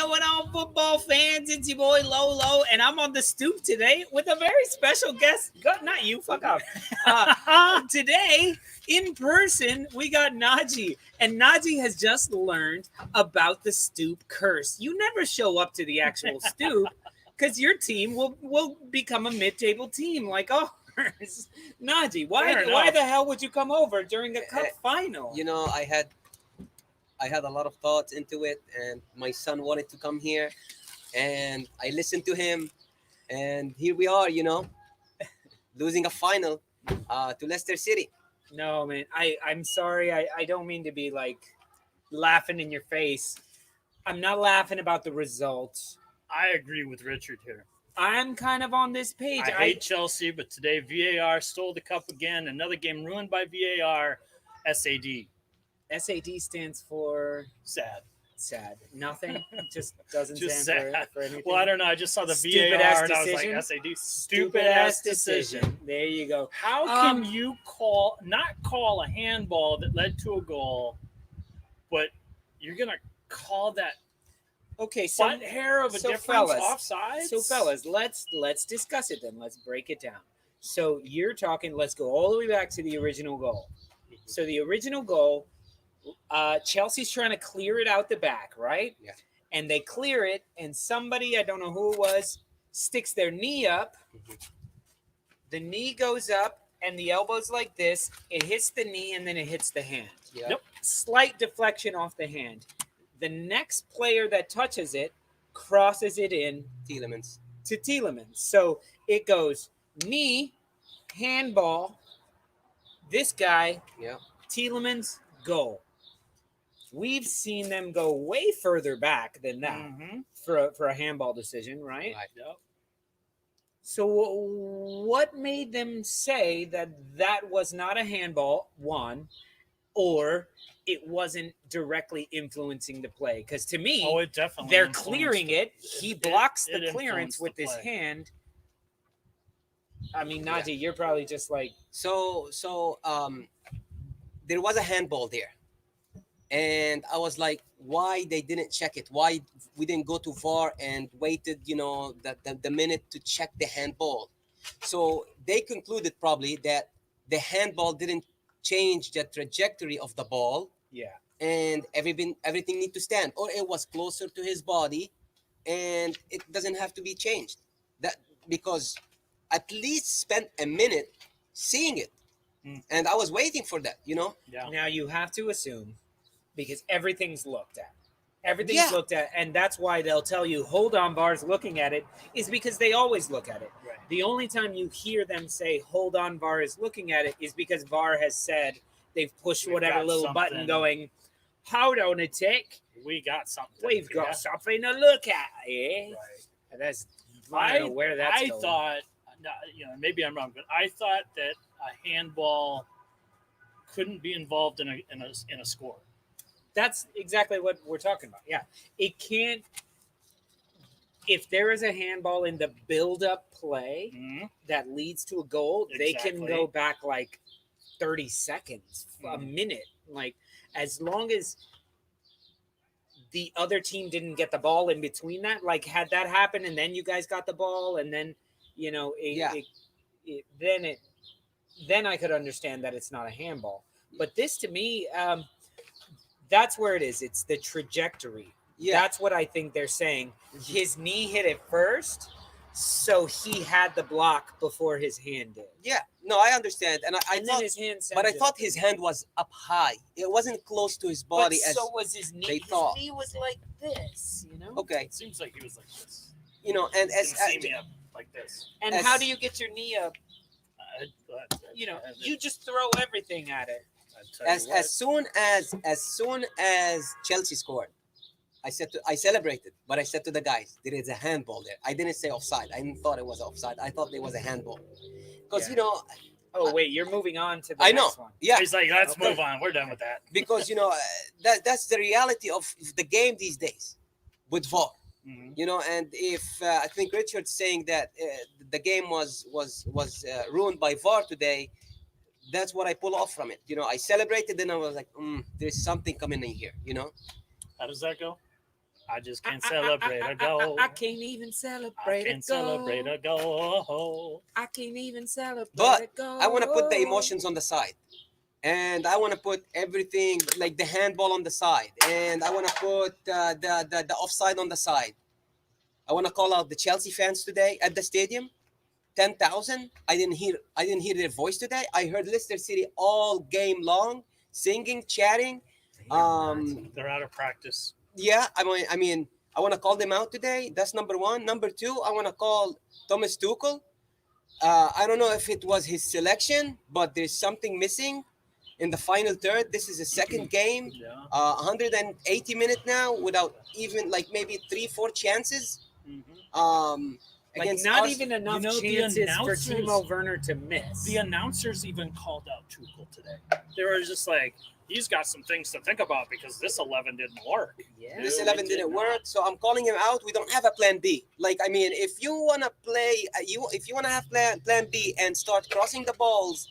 going on, football fans? It's your boy Lolo, and I'm on the stoop today with a very special guest. Not you, fuck off. Today, in person, we got Najee, and Najee has just learned about the stoop curse. You never show up to the actual stoop because your team will become a mid-table team like ours. Najee, why the hell would you come over during the cup final? You know, I had a lot of thoughts into it, and my son wanted to come here, and I listened to him, and here we are, losing a final to Leicester City. No, man, I'm sorry. I don't mean to be like laughing in your face. I'm not laughing about the results. I agree with Richard here. I'm kind of on this page. I hate Chelsea, but today VAR stole the cup again. Another game ruined by VAR. SAD. SAD stands for sad. Nothing. Just doesn't Just stand sad. for anything. Well, I don't know. I just saw the Stupid VAR ass and I was decision? like, SAD. Stupid ass decision. There you go. How can you not call a handball that led to a goal, but you're gonna call that butt hair of a difference offside? So fellas, let's discuss it then. Let's break it down. So you're talking. Let's go all the way back to the original goal. So the original goal. Chelsea's trying to clear it out the back, right? Yeah. And they clear it, and somebody, I don't know who it was, sticks their knee up. Mm-hmm. The knee goes up, and the elbow's like this. It hits the knee, and then it hits the hand. Yep. Slight deflection off the hand. The next player that touches it crosses it in Tielemans. to Tielemans. So it goes knee, handball, this guy, Tielemans, goal. We've seen them go way further back than that for a handball decision, right? Yep. So what made them say that was not a handball, one, or it wasn't directly influencing the play? Because to me, it definitely they're clearing it. He blocks the clearance with his play. hand. I mean, Najee, you're probably just like... So there was a handball there. And I was like, why they didn't check it? Why we didn't go to VAR and waited, the minute to check the handball? So they concluded probably that the handball didn't change the trajectory of the ball. Yeah. And everything need to stand. Or it was closer to his body and it doesn't have to be changed. That because at least spent a minute seeing it. And I was waiting for that, Yeah. Now you have to assume, because everything's looked at. Everything's looked at, and that's why they'll tell you, hold on, VAR's looking at it, is because they always look at it. Right. The only time you hear them say, hold on, VAR is looking at it, is because VAR has said they've pushed whatever little button going, hold on a tick. We got something. We've got something to look at, eh? Right. And that's, I don't know where that's going. I thought, maybe I'm wrong, but I thought that a handball couldn't be involved in a score. That's exactly what we're talking about. Yeah. It can't, if there is a handball in the build-up play that leads to a goal, they can go back like 30 seconds, a minute. Like, as long as the other team didn't get the ball in between that, like, had that happened and then you guys got the ball and then, then I could understand that it's not a handball. But this, to me, that's where it is. It's the trajectory. Yeah. That's what I think they're saying. His knee hit it first, so he had the block before his hand did. Yeah. No, I understand. And I thought his hand his hand was up high. It wasn't close to his body but as so was his knee. They his thought. knee was like this, Okay. It seems like he was like this. And see me up like this. And how do you get your knee up? You just throw everything at it. As soon as Chelsea scored, I celebrated, but I said to the guys, there is a handball there. I didn't say offside. I didn't thought it was offside. I thought there was a handball. Because Oh wait, you're moving on to the I know. next one. Yeah. He's like, let's move on. We're done with that. Because that's the reality of the game these days with VAR. And if I think Richard's saying that the game was ruined by VAR today, that's what I pull off from it. I celebrated, then I was like, there's something coming in here. How does that go? I just can't celebrate a goal. I can't even celebrate Can't celebrate a goal. I can't even celebrate But a goal. I want to put the emotions on the side. And I want to put everything like the handball on the side. And I want to put the offside on the side. I want to call out the Chelsea fans today at the stadium. 10,000. I didn't hear their voice today. I heard Leicester City all game long, singing, chatting. They're out of practice. Yeah, I mean, I want to call them out today. That's number one. Number two, I want to call Thomas Tuchel. I don't know if it was his selection, but there's something missing in the final third. This is a second game, 180 minutes now without even like maybe 3-4 chances. Like Against not us. even enough You know, the chances for announcers- Timo Werner to miss. The announcers even called out Tuchel today. They were just like, he's got some things to think about because this 11 didn't work. Yeah. This No, 11 it did didn't not. work, so I'm calling him out. We don't have a plan B. Like, I mean, if you want to play, if you want to have plan B and start crossing the balls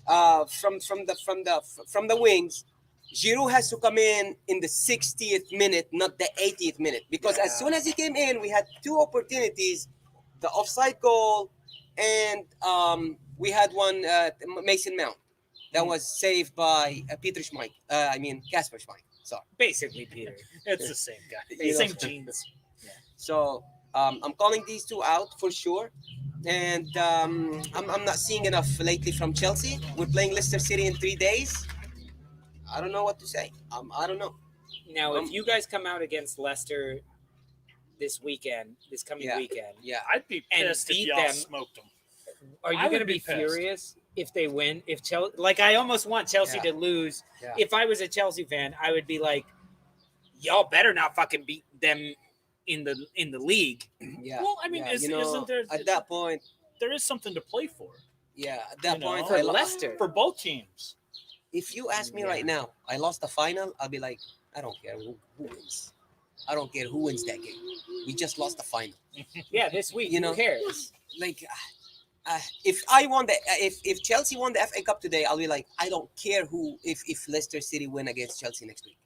from the wings, Giroud has to come in the 60th minute, not the 80th minute, because as soon as he came in, we had two opportunities: the offside goal, and we had one Mason Mount that was saved by Peter Schmeichel. Casper Schmeichel. Sorry. Basically, Peter. It's the same guy. You know. Same jeans. So I'm calling these two out for sure. And I'm not seeing enough lately from Chelsea. We're playing Leicester City in 3 days. I don't know what to say. I don't know. Now, if you guys come out against Leicester this coming weekend, Yeah. I'd be And pissed if beat y'all them. smoked them. are you I would going to be be pissed. furious if they win? If Chelsea, like, I almost want Chelsea Yeah. to lose. Yeah. If I was a Chelsea fan, I would be like, y'all better not fucking beat them in the league. Yeah. Well, I mean, yeah. isn't there at that point? there is something to play for Yeah, at that You know, point, For I Leicester. for both teams. If you ask me Yeah. right now, I lost the final, I'll be like, I don't care who wins. I don't care who wins that game. We just lost the final. Yeah, this week. You know, who cares? Like, if I won if Chelsea won the FA Cup today, I'll be like, I don't care who if Leicester City win against Chelsea next week.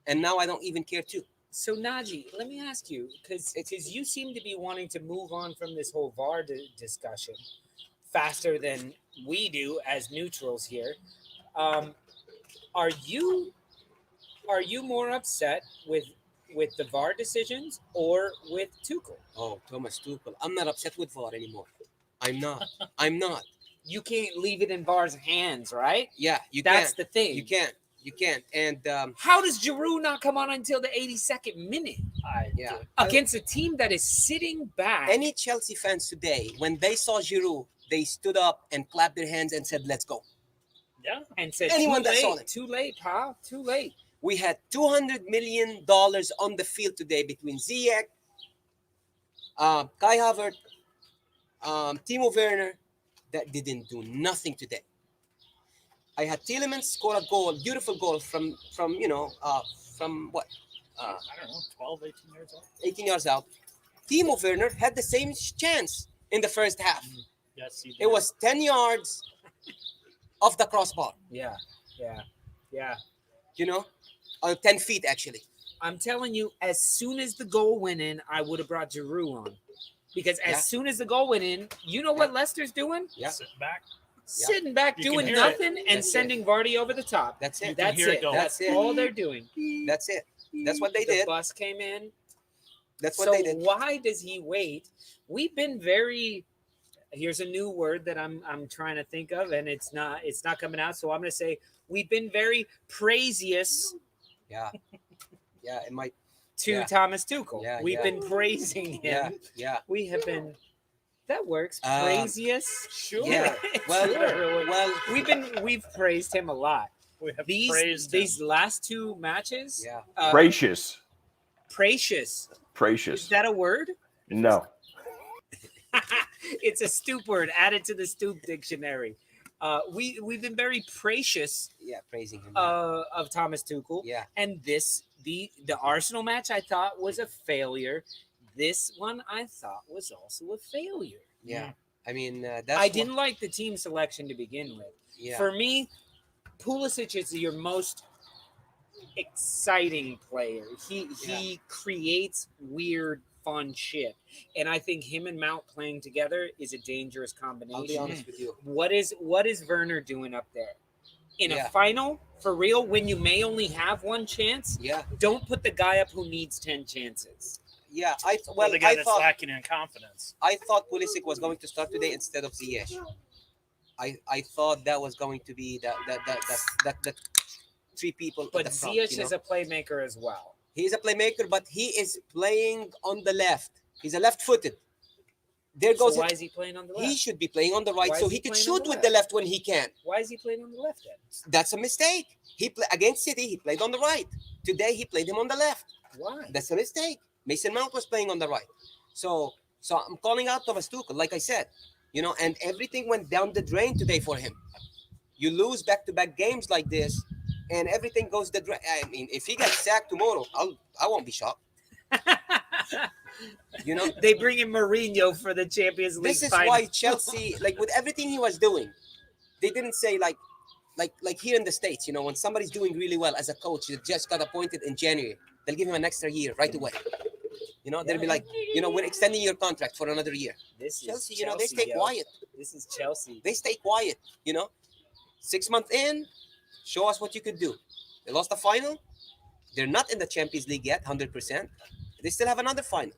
And now I don't even care too. So Najee, let me ask you, because you seem to be wanting to move on from this whole VAR discussion faster than we do as neutrals here. Are you more upset with the VAR decisions or with Tuchel? Oh, Thomas Tuchel. I'm not upset with VAR anymore. I'm not. You can't leave it in VAR's hands, right? Yeah, you That's can't. the thing. You can't. And How does Giroud not come on until the 82nd minute yeah. against a team that is sitting back? Any Chelsea fans today, when they saw Giroud, they stood up and clapped their hands and said, "Let's go." Yeah. And said, Anyone too that saw late, it. too late, pal, too late. We had $200 million on the field today between Ziyech, Kai Havertz, Timo Werner, that didn't do nothing today. I had Tielemans score a goal, beautiful goal from what? I don't know, 12, 18 years old. 18 yards out. Timo Werner had the same chance in the first half. Yes, he did. It was 10 yards off the crossbar, Yeah. 10 feet actually. I'm telling you, as soon as the goal went in, I would have brought Giroud on. Because as Yeah. soon as the goal went in, you know what Leicester's doing? Yeah. Sit back. Sitting back, You can doing hear it. nothing, and That's it. sending Vardy over the top. That's it. That's hear it it. go. That's That's it. all they're doing. That's it. That's what they The did. bus came in. That's what So they did. why does he wait? We've been very. Here's a new word that I'm trying to think of, and it's not coming out. So I'm going to say we've been very praisious Yeah. Yeah, it might. to Yeah. Thomas Tuchel. Yeah, We've yeah. been praising him. Yeah. Yeah. We have been. That works. Um, Praisious. Sure. Yeah. Well, Sure. well. We've praised him a lot. We have These praised him. last two matches. Yeah. Gracious. Pracious. Is Gracious. that a word? No. It's a Stoop word added to the Stoop dictionary. We've been very pracious Yeah, praising him. of Thomas Tuchel. Yeah. And the Arsenal match I thought was a failure. This one I thought was also a failure. Yeah. I mean, that's. I didn't like the team selection to begin with. Yeah. For me, Pulisic is your most exciting player. He creates weird, fun shit, and I think him and Mount playing together is a dangerous combination. I'll be honest with you. What is Werner doing up there in a Yeah. final for real? When you may only have one chance, Yeah, don't put the guy up who needs 10 chances. yeah. Well, the guy I that's thought lacking in confidence. Pulisic was going to start today instead of Ziyech. I thought that was going to be that three people. But at the front, Ziyech is a playmaker as well. He's a playmaker, but he is playing on the left. He's a left-footed. There So goes why it. is he playing on the left? He should be playing on the right Why so is he he could playing on shoot the with the left? left when he can. Why is he playing on the left then? That's a mistake. He against City, he played on the right. Today he played him on the left. Why? That's a mistake. Mason Mount was playing on the right. So I'm calling out Thomas Tuchel, like I said, and everything went down the drain today for him. You lose back-to-back games like this, and everything goes the drain. I mean, if he gets sacked tomorrow, I won't be shocked. They bring in Mourinho for the Champions League This is final. why Chelsea, like with everything he was doing, they didn't say like here in the States, when somebody's doing really well as a coach that just got appointed in January, they'll give him an extra year right away. They'll be like, we're extending your contract for another year. This is Chelsea, they Chelsea, stay yo. quiet. This is Chelsea. They stay quiet, 6 months in, show us what you could do. They lost the final. They're not in the Champions League yet, 100%. They still have another final.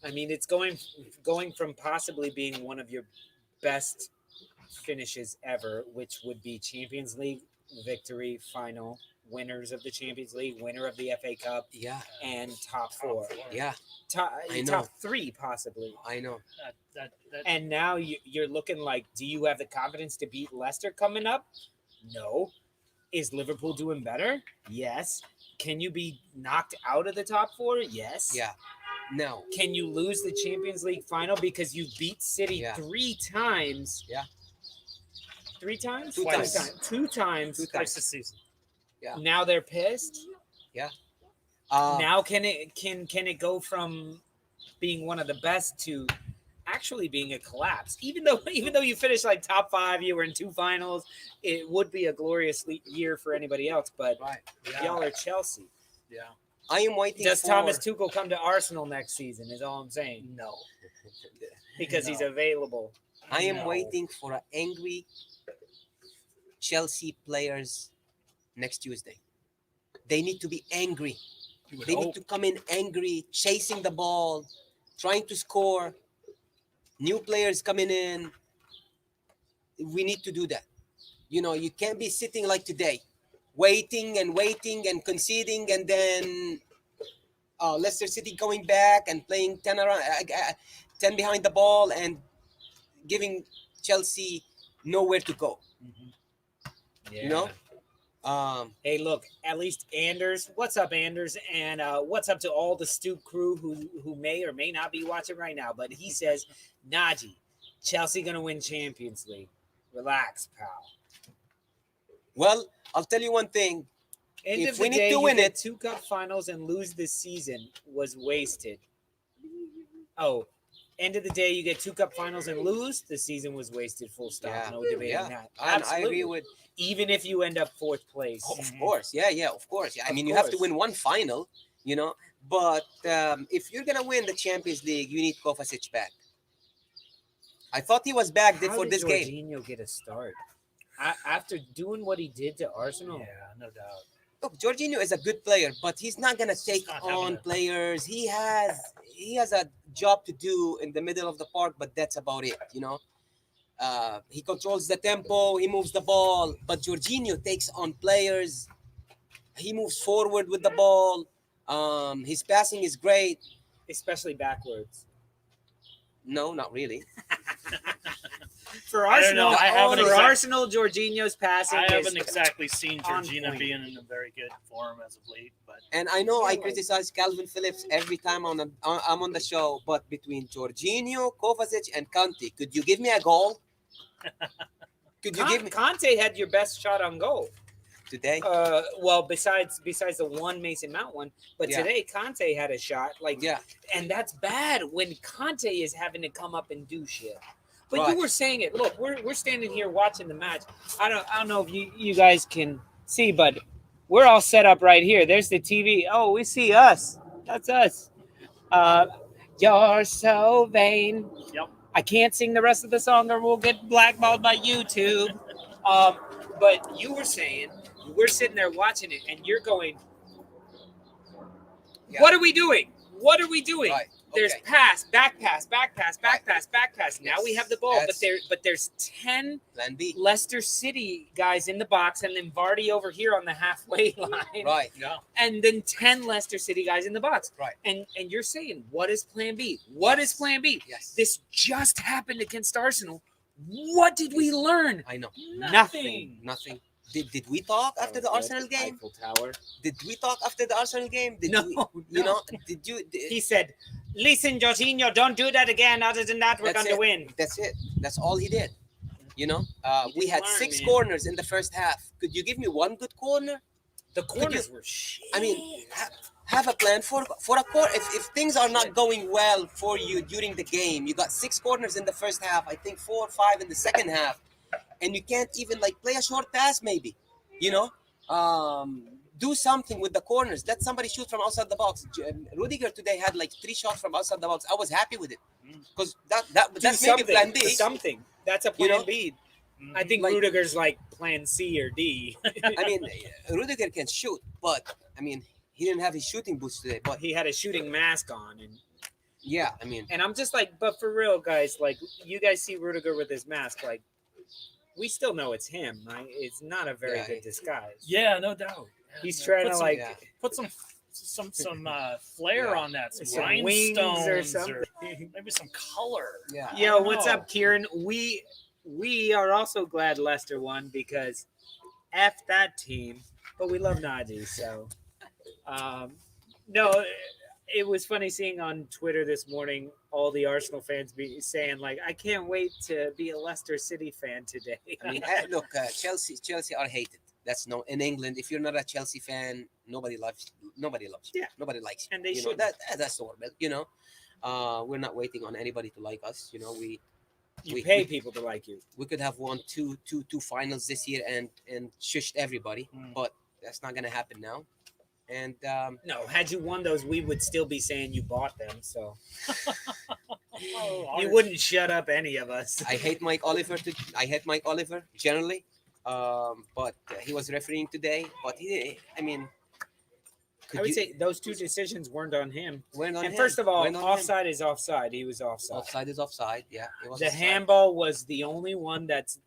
I mean, it's going from possibly being one of your best finishes ever, which would be Champions League victory final, winners of the Champions League, winner of the FA Cup, Yeah, and top four. yeah, Top, I know. top three, possibly. I know. That And now you're looking like, do you have the confidence to beat Leicester coming up? No. Is Liverpool doing better? Yes. Can you be knocked out of the top four? Yes. Yeah. No. Can you lose the Champions League final because you beat City Yeah. 3 times? Yeah. 3 times? Two Twice. times. 2 times. Two twice this season. Yeah. Now they're pissed. Uh, Now can it go from being one of the best to actually being a collapse? Even though you finished like top 5, you were in 2 finals, it would be a glorious year for anybody else. But right. y'all are Chelsea. Yeah. I am waiting Does for Thomas Tuchel come to Arsenal next season? Is all I'm saying. No. Because he's No. available. I am No. waiting for angry Chelsea players next Tuesday. They need to be angry. You would They hope. need to come in angry, chasing the ball, trying to score. New players coming in. We need to do that. You can't be sitting like today, waiting and conceding, and then Leicester City going back and playing 10 around, 10 behind the ball and giving Chelsea nowhere to go. Yeah. Hey, look, at least Anders. What's up, Anders? And what's up to all the Stoop crew who may or may not be watching right now? But he says, Najee, Chelsea going to win Champions League. Relax, pal. Well, I'll tell you one thing. End If of we the need day, to you win get it- 2 cup finals and lose this season was wasted. Oh, end of the day, you get 2 cup finals and lose, the season was wasted. Full stop. Yeah. No debating Yeah, that. and I Absolutely. agree with. Even if you end up 4th place. Of course, yeah, of course. Yeah. I Of mean, you have to course. win one final, But if you're gonna win the Champions League, you need Kovacic back. I thought he was back How for did this game. Jorginho get a start? After doing what he did to Arsenal? Yeah, no doubt. Look, Jorginho is a good player, but he's not gonna take not having on it. players. He has a job to do in the middle of the park, but that's about it. He controls the tempo, he moves the ball, but Jorginho takes on players. He moves forward with the ball. His passing is great. Especially backwards. No, not really. For I don't know. Arsenal, I haven't for exact- Arsenal, Jorginho's passing I is haven't exactly seen on Georgina point. being in a very good form as of late, but And I know I criticize Calvin Phillips every time I'm on the show, but between Jorginho, Kovacic, and Kanté, could you give me a goal? Could you give me Conte had your best shot on goal. today? Well, besides the one Mason Mount one, but Yeah. today Conte had a shot. Yeah, And that's bad when Conte is having to come up and do shit. But Right. you were saying it. Look, we're standing here watching the match. I don't know if you guys can see, but we're all set up right here. There's the TV. Oh, we see us. That's us. You're so vain. Yep. I can't sing the rest of the song or we'll get blackballed by YouTube. But you were saying, we're sitting there watching it and you're going, what are we doing? What are we doing? Right. There's Okay. pass, back pass, back pass, back Right. pass, back pass. Now we have the ball, but there's 10 Plan B. Leicester City guys in the box and then Vardy over here on the halfway line. Right. Yeah. And then 10 Leicester City guys in the box. Right. And you're saying, what is plan B? What is plan B? Yes. This just happened against Arsenal. What did we learn? I know. Nothing. Nothing. Did we talk after the Arsenal game? Eiffel Tower. Did we talk after the Arsenal game? Did No, we, no. You know, did you? He said, listen, Jorginho, don't do that again. Other than that, we're That's going to it. win. That's it. That's all he did. You know, we had learn, 6 man. corners in the first half. Could you give me one good corner? The corners were shit. I mean, have a plan for a corner. If things are not going well for you during the game, you got 6 corners in the first half. I think 4 or 5 in the second half, and you can't even like play a short pass. Maybe, you know, do something with the corners. Let somebody shoot from outside the box. Rudiger today had like 3 shots from outside the box. I was happy with it because that's maybe plan B. Something. That's a plan You know? B. I think Like- Rudiger's like plan C or D. I mean, Rudiger can shoot, but I mean, he didn't have his shooting boots today. But He had a shooting mask on, yeah, I mean, and I'm just like, but for real, guys, like you guys see Rudiger with his mask, like we still know it's him. Right? It's not a very Yeah. good disguise. Yeah, no doubt. He's Yeah. trying Put to some- like yeah. Put some flair Yeah. on that, some, some rhinestones wings or or something. maybe some color. yeah. I Yo, don't what's know. up, Kieran? We are also glad Leicester won because F that team, but we love Naji. So, no, it was funny seeing on Twitter this morning all the Arsenal fans be saying like, "I can't wait to be a Leicester City fan today." I mean, look, Chelsea are hated. That's no in England. If you're not a Chelsea fan, nobody loves you. Yeah. Nobody likes you. And they you know, should. that's normal. You know, we're not waiting on anybody to like us. You know, you we- pay we- people to like you. we could have won two finals this year and shushed everybody, but that's not gonna happen now. And No, had you won those, we would still be saying you bought them. So Oh, you wouldn't shut up any of us. I hate Mike Oliver. I hate Mike Oliver generally, but he was refereeing today. But I mean, I would say those 2 decisions weren't on him. weren't on And him. first of all, Weren't on him. offside is offside. He was offside. Offside is offside. Yeah, it was The offside. handball was the only one that's.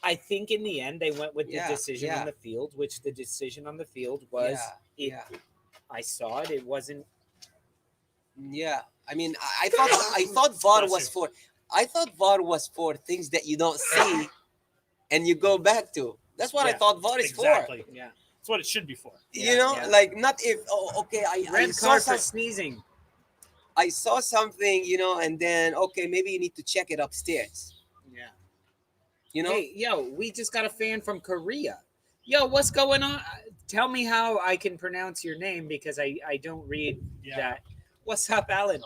I think in the end they went with the Yeah, decision yeah. on the field, which the decision on the field was. Yeah, I saw it. It wasn't. yeah. I mean, I thought VAR was for. I thought VAR was for things that you don't see, and you go back to. That's what I Yeah, thought VAR is exactly. Yeah. That's what it should be for. You know, yeah. like not if. Oh, okay. I Red saw card some, for sneezing. I saw something, you know, and then okay, maybe you need to check it upstairs. Yeah. You know, Hey, yo, we just got a fan from Korea. Yo, what's going on? Tell me how I can pronounce your name because I don't read Yeah. that. What's up, Alan?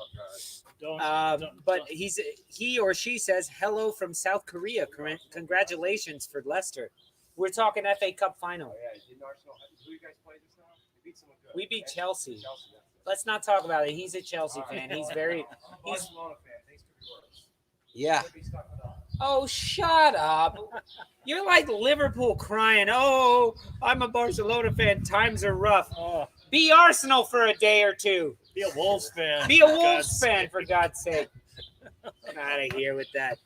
But he or she says hello from South Korea. Congratulations for Leicester. We're talking FA Cup final. Didn't Arsenal? Who you guys play just now? They beat someone good. We beat Chelsea. Chelsea, yeah. Let's not talk about it. He's a Chelsea fan. He's very. He's, Barcelona fan. Thanks for your words. yeah. Be stuck with us. oh, shut up! You're like Liverpool crying. Oh, I'm a Barcelona fan. Times are rough. Oh, Be Arsenal for a day or two. be a Wolves fan. Be a for Wolves God's fan, sake. for God's sake. Out of here with that.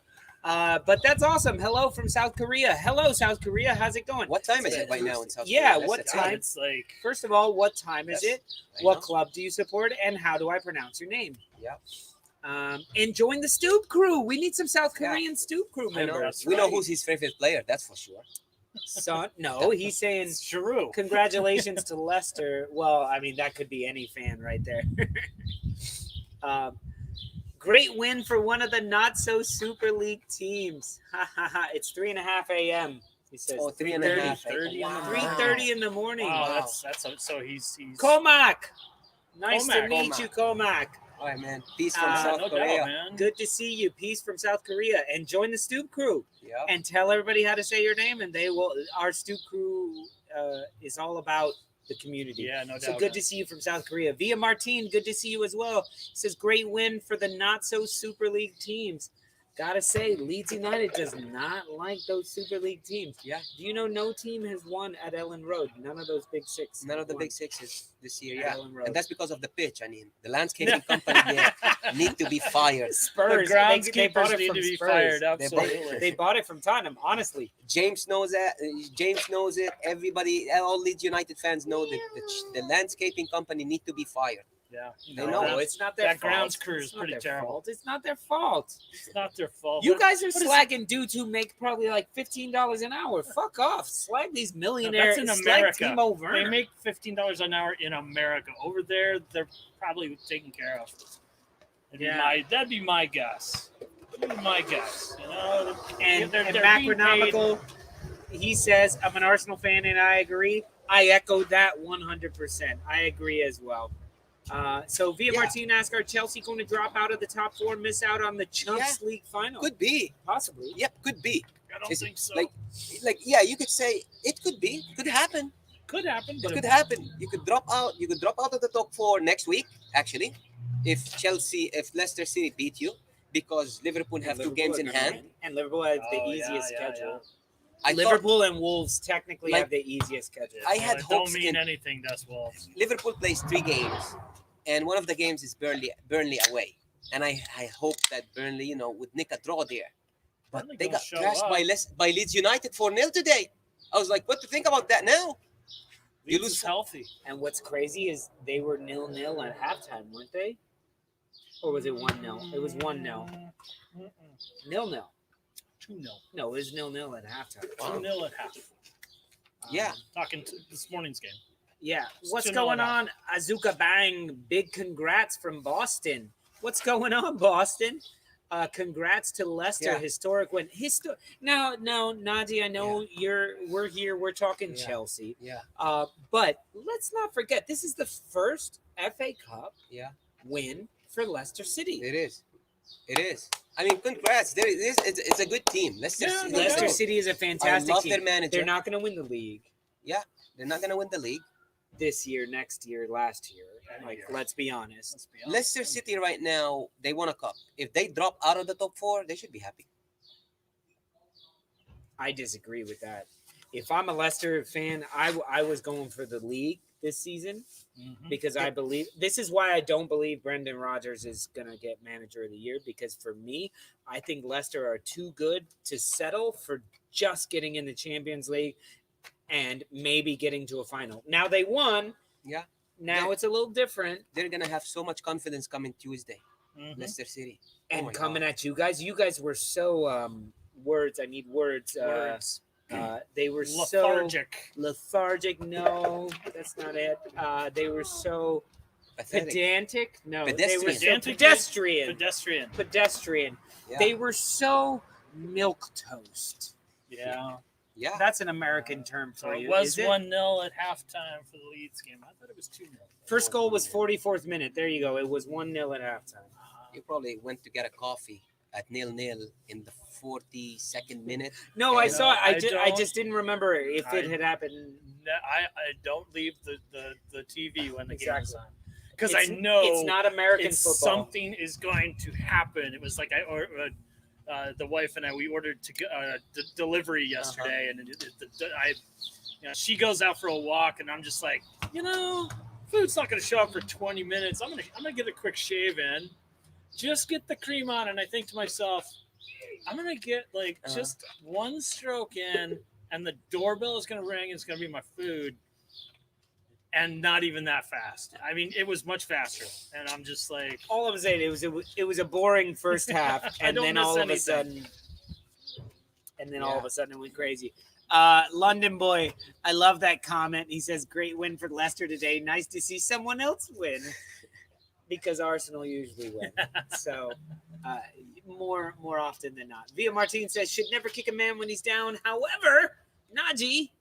But that's awesome. Hello from South Korea. Hello, South Korea. How's it going? What time is it right now in South Yeah, Korea? That's what the God, time? it's like First of all, what time is Yes, it? I What know. club do you support? And how do I pronounce your name? Yeah. And join the Stoop crew. We need some South Yeah. Korean Stoop crew I know. members. We know right. who's his favorite player. That's for sure. Son, no, he's saying it's Giroud. congratulations to Leicester. Well, I mean, that could be any fan right there. Great win for one of the not so Super League teams. Ha ha ha. It's 3:30 a.m. He says. Oh, 3:30. 3:30 Wow. 3:30 in the morning. Wow, Wow. that's so he's Comac. Nice to Comac. meet you, Comac. All right, man. Peace from Uh, South no Korea. doubt, man. Good to see you. Peace from South Korea. And join the Stoop crew. Yeah. And tell everybody how to say your name, and they will. Our Stoop crew is all about the community. Yeah, no doubt. So good to see you from South Korea. Via Martin, good to see you as well. He says great win for the not so Super League teams. Gotta say, Leeds United does not like those Super League teams. Yeah. Do you know no team has won at Ellen Road? None of those big six. None of the won big sixes this year. at Yeah. Ellen Road. And that's because of the pitch. I mean, the landscaping company need to be fired. Spurs. The they bought groundskeepers it need from to be Spurs. fired. They Absolutely. They bought it from Tottenham. Honestly, James knows that. James knows it. Everybody, all Leeds United fans know that the landscaping company need to be fired. Yeah. They know. no, it's not their That fault. grounds crew is It's not pretty their terrible. fault. It's not their fault. It's not their fault. You But- guys are but it's- slagging dudes who make probably like $15 an hour. Fuck off. Slag these millionaires. in Slag America. Timo Werner. They make $15 an hour in America. Over there, they're probably taken care of. That'd be my guess. That'd be my guess. You know, and they're being Macronomical, he says, I'm an Arsenal fan and I agree. I echo that 100%. I agree as well. So Via Yeah. Martin asks, are Chelsea going to drop out of the top four, miss out on the Chumps League final? Could be. Possibly. Yep, could be. I don't It's think so. Like yeah, you could say it could be. Could happen. Could happen, It but could happen. You could drop out. You could drop out of the top four next week. Actually, if Leicester City beat you, because Liverpool have two games in hand. And Liverpool has the Oh, yeah, easiest yeah, schedule. I thought Liverpool and Wolves technically Like- have the easiest schedule. I had it hopes don't mean in- anything. That's Wolves. Liverpool plays 3 games, and one of the games is Burnley away. And I hope that Burnley, would nick a draw there. But Burnley they gonna got show crashed up. by Leeds United 4-0 today. I was like, what to think about that now? You Leeds lose is healthy. And what's crazy is they were 0-0 at halftime, weren't they? Or was it 1-0? It was 1-0. 0-0. 2-0. No, it was 0-0 at halftime. 2-0 at half. Yeah. Talking to this morning's game. Yeah. It's What's 2-0 going at on? Azuka Bang, big congrats from Boston. What's going on, Boston? Congrats to Leicester, Yeah. historic win. Now, Nadia, I know we're here, we're talking Yeah. Chelsea. Yeah. But let's not forget, this is the first FA Cup Yeah. win for Leicester City. It is. It is. I mean, congrats. There it is. It's a good team. Leicester, Yeah, no Leicester doubt. City is a I fantastic love team. their manager. They're not going to win the league They're not gonna win the league. this year, next year, last year. Any Like, year. let's be honest. Let's be honest. Leicester City right now, they won a cup. If they drop out of the top 4, they should be happy. I disagree with that. If I'm a Leicester fan, I was going for the league this season Mhm. because I believe this is why I don't believe Brendan Rodgers is going to get manager of the year, because for me, I think Leicester are too good to settle for just getting in the Champions League and maybe getting to a final. Now they won. Yeah. Now Yeah. it's a little different. They're gonna have so much confidence coming Tuesday. Mhm. Leicester City. And my coming God. at you guys. You guys were so words. I need words. Words. They were so Lethargic. No, that's not it. They were so Pathetic. pedantic. No, they were Pedestrian. so Pedantic. pedestrian. Pedestrian. Pedestrian. Yeah. They were so milk toast. Yeah. Yeah. That's an American term So for it you. was is it? 1-0 at halftime for the Leeds game. I thought it was 2-0. First goal was 44th minute. There you go. It was 1-0 at halftime. You probably went to get a coffee at 0-0 in the 42nd minute. No, I You saw it. I don't- just didn't remember if it I- had happened. I don't leave the TV when the game is Exactly. on, because I It's- know it's not American it's football. something is going to happen. It was like the wife and I, we ordered delivery yesterday, and she goes out for a walk, and I'm just like, food's not going to show up for 20 minutes. I'm gonna get a quick shave in, just get the cream on, and I think to myself, I'm gonna get just one stroke in, and the doorbell is gonna ring. It's gonna be my food. And not even that fast. I mean, it was much faster, and I'm just like, All I'm saying, it was a boring first half, I and don't then miss all of a anything. sudden, all Yeah. of a sudden it went crazy. London boy, I love that comment. He says, "Great win for Leicester today. Nice to see someone else win, because Arsenal usually win. So more often than not." Via Martin says, "Should never kick a man when he's down. However, Najee,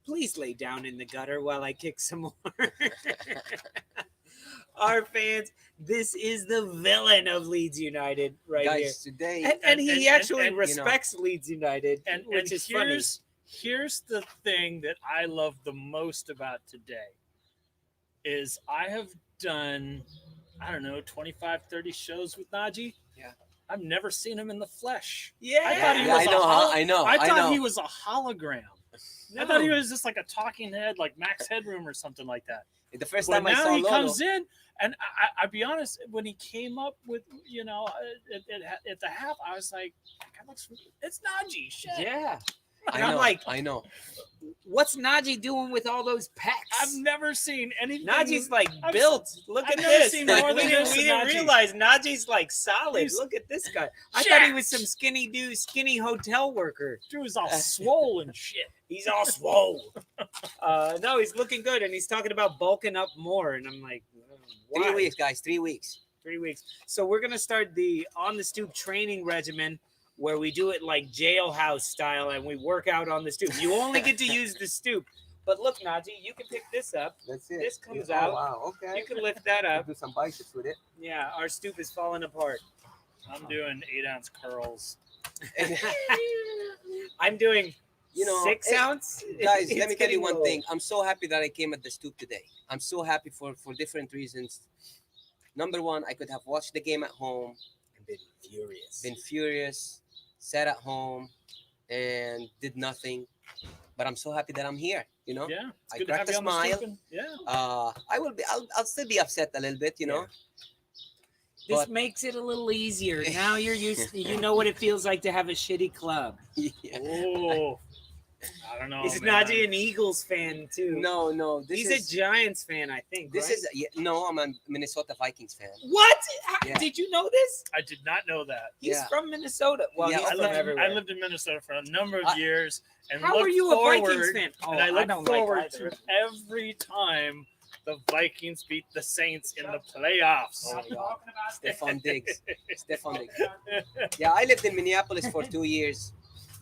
please lay down in the gutter while I kick some more." our fans. This is the villain of Leeds United right Guys, today, here. And he actually and, respects Leeds United, And which is funny. Here's the thing that I love the most about today is I have done, I don't know, 25, 30 shows with Najee. Yeah. I've never seen him in the flesh. Yeah, I thought he Yeah, was I know. I thought know. he was a hologram. I thought he was just like a talking head, like Max Headroom or something like that. The first But time I now saw he Lolo, comes in, and I'll be honest, when he came up with, at the half, I was like, that guy looks, it's Najee. Shit. yeah, And I'm like, I know. what's Najee doing with all those pecs? I've never seen anything. Najee's like I've built. Look I've at never this. seen more we than didn't, this we in didn't Najee. realize Najee's like solid. He's Look at this guy. I thought he jacked. was some skinny hotel worker. Dude was all swole and shit. He's all swole. No, he's looking good, and he's talking about bulking up more. And I'm like, why? 3 weeks, guys. 3 weeks. 3 weeks. So we're gonna start the on the stoop training regimen, where we do it like jailhouse style, and we work out on the stoop. You only get to use the stoop. But look, Najee, you can pick this up. That's it. This comes Oh, out. wow. Okay. You can lift that up. do some biceps with it. Yeah, our stoop is falling apart. I'm doing 8-ounce curls. I'm doing You know, 6 it- ounce. Guys, It's let me tell you getting one low. thing. I'm so happy that I came at the stoop today. I'm so happy for different reasons. Number one, I could have watched the game at home, I've been furious. been furious, sat at home, and did nothing. But I'm so happy that I'm here. You know, Yeah, it's I good to have cracked you a on the smile. stooping. Yeah. I will be. I'll still be upset a little bit. You know. This But- makes it a little easier. Now you're used to, you know what it feels like to have a shitty club. Yeah. Oh, I don't know. Is man. Najee an Eagles fan too? No. He's a Giants fan, I think. This right? is no. I'm a Minnesota Vikings fan. What? Yeah. Did you know this? I did not know that. He's Yeah. from Minnesota. Well, Yeah, he's I from lived, everywhere. I lived in Minnesota for a number of I- years, and How looked are you a forward, Vikings fan? Oh, and I look don't forward like either. to every time the Vikings beat the Saints in the playoffs. Oh, Stop God. talking about Stefan Diggs. Stefan Diggs. Yeah, I lived in Minneapolis for 2 years.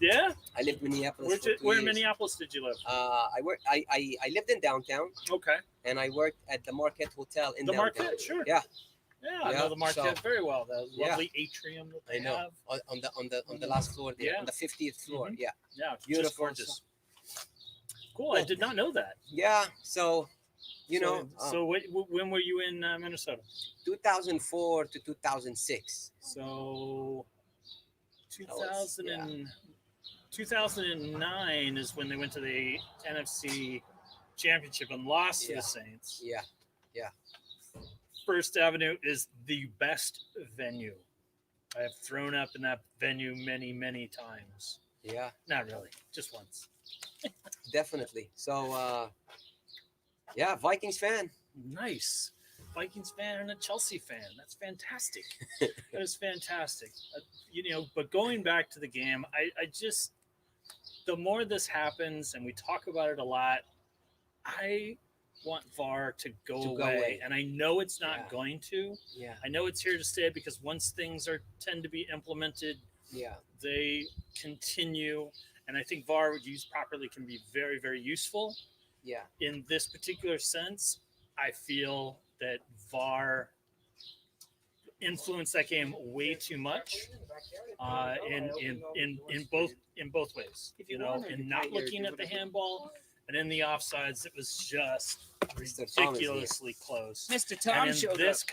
Yeah, I lived in Minneapolis for 2 where years. in Minneapolis did you live? I worked. I lived in downtown, Okay, and I worked at the Marquette Hotel in the downtown. Marquette, sure. Yeah. Yeah, I Yeah, know the Marquette so- very well. The Yeah. lovely atrium that they I know. have. On the last floor there, Yeah. on the 50th floor. Mhm. Yeah. Yeah, it's Beautiful. just gorgeous. Cool. I did not know that. Yeah. So, you know, So when were you in Minnesota? 2004 to 2006. So was- 2009 is when they went to the NFC Championship and lost to Yeah. the Saints. Yeah. First Avenue is the best venue. I have thrown up in that venue many, many times. Yeah. Not really, just once. Definitely. So, yeah, Vikings fan. Nice. Vikings fan and a Chelsea fan. That's fantastic. That is fantastic. But going back to the game, I just, the more this happens and we talk about it a lot, I want VAR to go away. And I know it's not Yeah. going to. Yeah. I know it's here to stay because once things tend to be implemented, Yeah. they continue. And I think VAR, would used properly, can be very, very useful. Yeah. In this particular sense, I feel that VAR influenced that game way too much in both ways. If you You know, wanted to in not cut your- looking at the handball and in the offsides, it was just Mr. Thomas here. ridiculously close. Mr. Tom And showed in this up.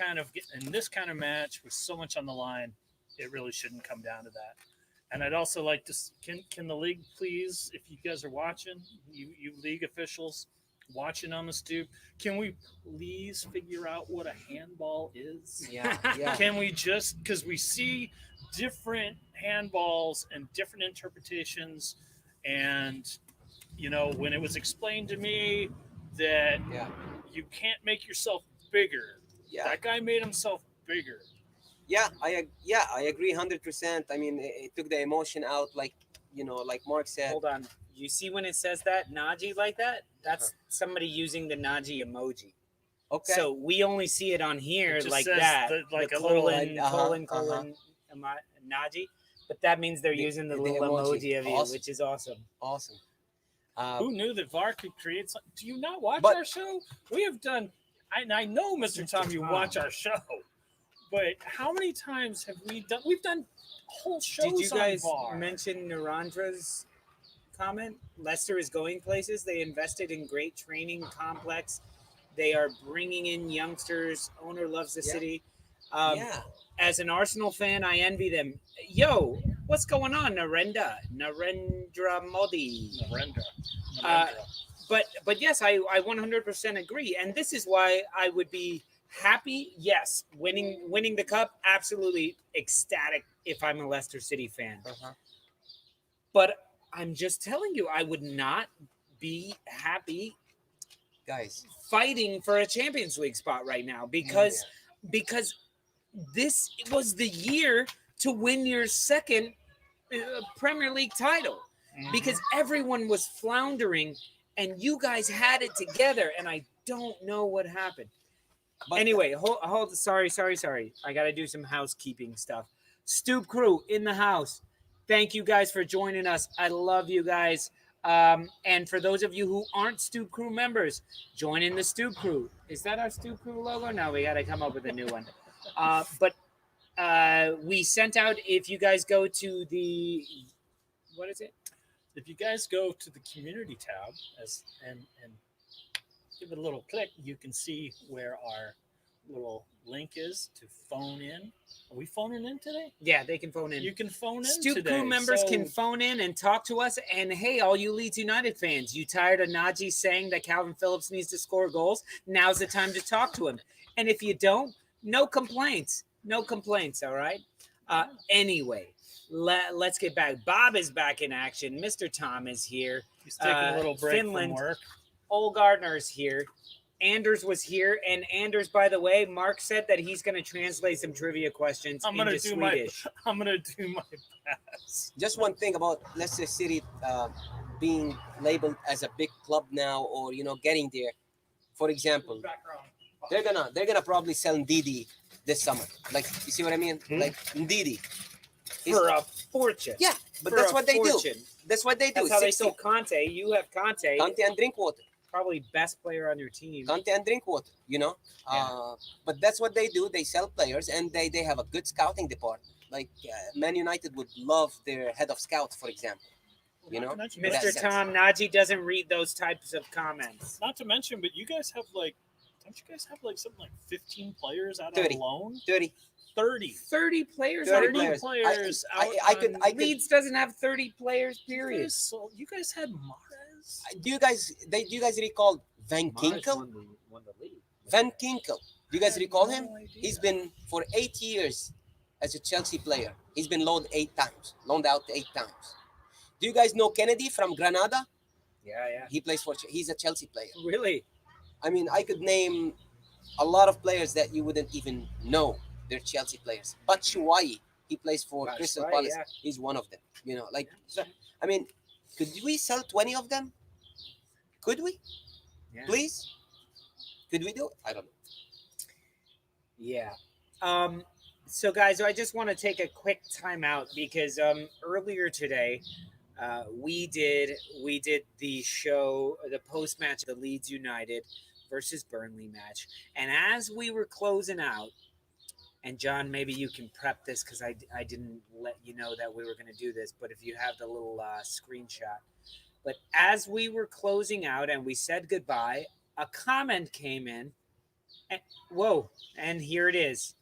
kind of match with so much on the line, it really shouldn't come down to that. And I'd also like to can the league please, if you guys are watching, you league officials watching on the stoop, can we please figure out what a handball is? Yeah. Yeah. Can we just, because we see different handballs and different interpretations, and when it was explained to me that Yeah. you can't make yourself bigger, Yeah. that guy made himself bigger. Yeah, I agree 100%. I mean, it took the emotion out, like Mark said. Hold on. You see when it says that Najee like that? That's somebody using the Najee emoji. Okay. So we only see it on here It just like says that, like the a little- colon, Najee. But that means they're The- using the the little emoji. emoji of you, Awesome. which is awesome. Awesome. Who knew that VAR could create something? Do you not watch But- our show? We have done I know, Mr. Tom, you Tom. watch our show, but how many times have we done? We've done whole shows. Did you guys on VAR. mention Narandra's comment? Leicester is going places. They invested in great training complex. They are bringing in youngsters. Owner loves the Yeah. city. Yeah. As an Arsenal fan, I envy them. Yo, what's going on, Narendra Modi? Narendra. But yes, I 100% agree, and this is why I would be happy. Yes, winning the cup, absolutely ecstatic if I'm a Leicester City fan. Uh-huh. But I'm just telling you, I would not be happy Guys. fighting for a Champions League spot right now because this was the year to win your second Premier League title because everyone was floundering and you guys had it together and I don't know what happened. But Anyway, hold sorry. I got to do some housekeeping stuff. Stoop crew in the house. Thank you guys for joining us. I love you guys. And for those of you who aren't Stoop crew members, join in the Stoop crew. Is that our Stoop crew logo? No, we got to come up with a new one. But we sent out, if you guys go to the, what is it? If you guys go to the community tab and give it a little click, you can see where our little link is to phone in. Are we phoning in today? Yeah, they can phone in. You can phone in Stoop today. crew members So- can phone in and talk to us. And hey, all you Leeds United fans, you tired of Najee saying that Calvin Phillips needs to score goals? Now's the time to talk to him. And if you don't, no complaints. No complaints, all right? Anyway, let's get back. Bob is back in action. Mr. Tom is here. He's taking a little break Finland. from work. Ole Gardner's here. Anders was here. And Anders, by the way, Mark said that he's going to translate some trivia questions I'm gonna into do Swedish. I'm gonna do my best. just one thing about Leicester City being labeled as a big club now, or getting there. For example, they're gonna probably sell Ndidi this summer. Like, you see what I mean? Like Ndidi. For a fortune. Yeah, but For that's a what they do. fortune. That's what they do. That's how they 60 sold Conte. You have Conte, Conte and Drinkwater. probably best player on your team. Conte and Drinkwater, Yeah. But that's what they do. They sell players, and they have a good scouting department. Like Man United would love their head of scouts, for example. Not to mention, that Mr. sense. Tom Najee doesn't read those types of comments. Not to mention, but you guys have don't you guys have something like 15 players out 30. on loan? 30. 30. 30 players. 30 on players. players I out could- on- I could- Leeds doesn't have 30 players. You Period. guys had Mahrez. Do you guys recall Van Ginkel? Won the league. Van Ginkel. Do you guys recall him? No idea. He's been for 8 years as a Chelsea player. He's been loaned 8 times. Loaned out 8 times. Do you guys know Kennedy from Granada? Yeah. He plays he's a Chelsea player. Really? I mean, I could name a lot of players that you wouldn't even know they're Chelsea players. But Shuai, he plays for Crystal Batshuayi, Palace. yeah. He's one of them. So, I mean, could we sell 20 of them? Could we? Yeah. Please? Could we do it? I don't know. Yeah. So guys, I just want to take a quick time out because earlier today we did the show, the post match of the Leeds United versus Burnley match, and as we were closing out, and John, maybe you can prep this because I didn't let you know that we were going to do this, but if you have the little screenshot, but as we were closing out and we said goodbye, a comment came in, and here it is.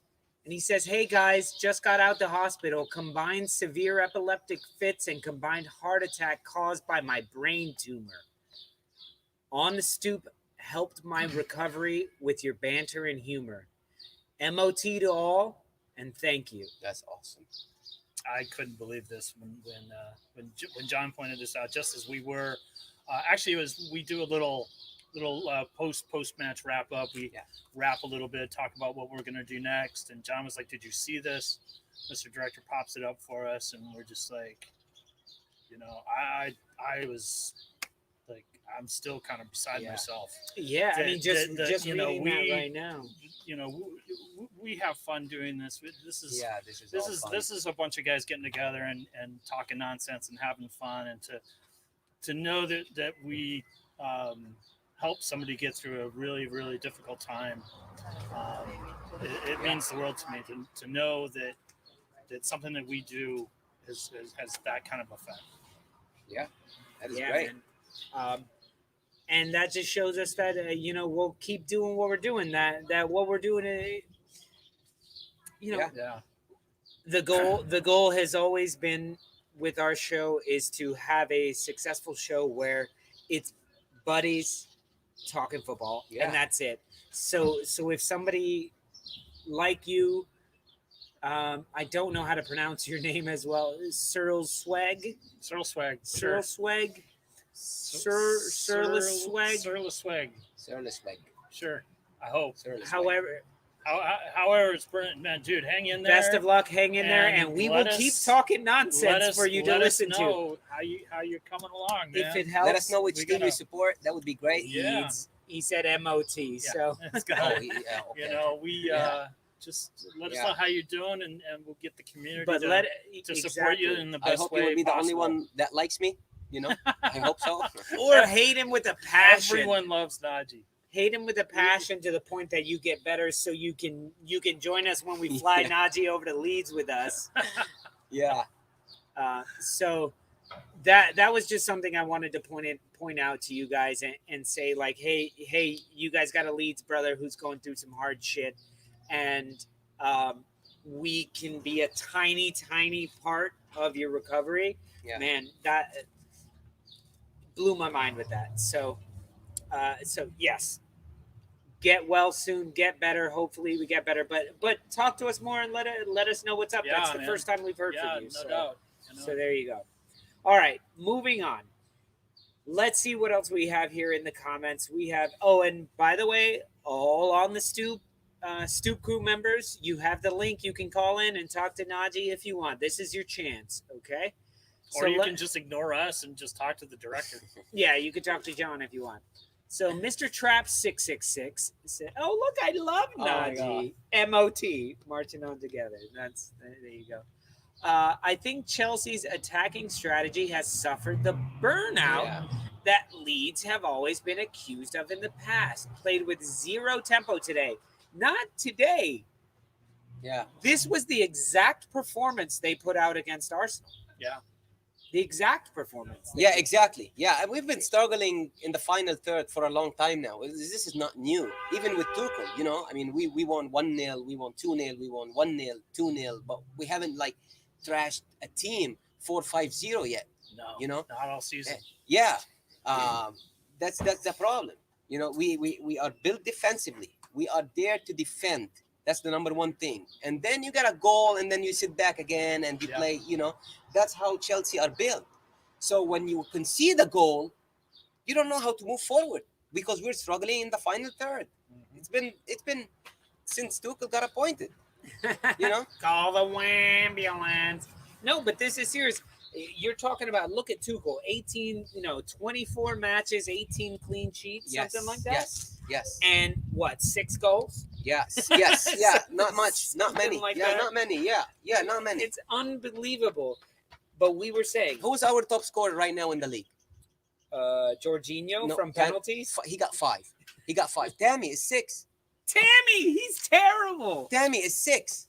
And he says, "Hey guys, just got out the hospital. Combined severe epileptic fits and combined heart attack caused by my brain tumor. On the Stoop helped my recovery with your banter and humor. MOT to all, and thank you." That's awesome. I couldn't believe this when John pointed this out. Just as we were, actually, it was we do a little post match wrap up. We wrap a little bit, talk about what we're gonna do next. And John was like, "Did you see this?" Mr. Director pops it up for us, and we're just like, I was like, I'm still kind of beside myself. Yeah, I mean, just you know, reading that right now. We have fun doing this. This is this is a bunch of guys getting together and talking nonsense and having fun, and to know that we help somebody get through a really, really difficult time, it means the world to me to know that something that we do has that kind of effect. Yeah, that is Yeah, great. man. And that just shows us that we'll keep doing what we're doing. That what we're doing, Yeah. Yeah. the goal has always been with our show is to have a successful show where it's buddies talking football, Yeah. and that's it. So if somebody like you, I don't know how to pronounce your name as well, Cyril Swag, Cyril Swag. Cyril Swag, Cyril Swag. Cyril Swag. Service like Sure. I hope. However, it's brilliant, man, dude. Hang in there. best of luck, hang in there, and we will keep talking nonsense for you to listen to. know how you're coming along, man. If it helps, let us know which we team you gotta- support. That would be great. Yeah. he said MOT. Yeah. So It's Oh, got yeah, okay. you know, we Yeah. just let us Yeah. know how you're doing, and we'll get the community but to, let to support you exactly. in the I best hope way you will be the only possible. one that likes me. You know, I hope so. Or hate him with a passion. Everyone loves Najee. Hate him with a passion to the point that you get better, so you can join us when we fly Yeah. Najee over to Leeds with us. Yeah, So that was just something I wanted to point out to you guys and say, like, hey, you guys got a Leeds brother who's going through some hard shit, and we can be a tiny part of your recovery. Yeah. Man, that blew my mind with that. So yes, get well soon, get better. Hopefully we get better, but talk to us more and let us know what's up. Yeah, That's the man. first time we've heard Yeah, from you. no so. doubt. You know? So there you go. All right, moving on. Let's see what else we have here in the comments. We have, and by the way, all on the Stoop crew members, you have the link. You can call in and talk to Najee if you want. This is your chance, okay? Or you can just ignore us and just talk to the director. Yeah, you can talk to John if you want. So Mr. Trap 666 said, "Oh look, I love Oh, my Najee. MOT marching on together." There you go. I think Chelsea's attacking strategy has suffered the burnout Yeah. that Leeds have always been accused of in the past. Played with zero tempo today. Not today. Yeah. This was the exact performance they put out against Arsenal. Yeah. The exact performance. Yeah, exactly. Yeah, and we've been struggling in the final third for a long time now. This is not new. Even with Tuchel, you know, I mean, we won 1-0, we won 2-0, we won 1-0, 2-0, but we haven't like trashed a team 4-5-0 yet. No, You know? not all season. Yeah, that's the problem. You know, we are built defensively. We are there to defend. That's the number one thing. And then you got a goal, and then you sit back again and you Yeah. play. You know, that's how Chelsea are built. So when you concede a goal, you don't know how to move forward because we're struggling in the final third. Mhm. It's been since Tuchel got appointed. You know, Call the ambulance. No, but this is serious. You're talking about, look at Tuchel, 24 matches, 18 clean sheets, yes, something like that. yes, And what, 6 goals? yes, yeah. Not much, not many. Something like Yeah, that. not many. Yeah, not many. It's unbelievable. But we were saying, Who's our top scorer right now in the league? Jorginho No, from Tam- penalties. He got 5. Tammy is 6. Tammy, he's terrible. Tammy is 6.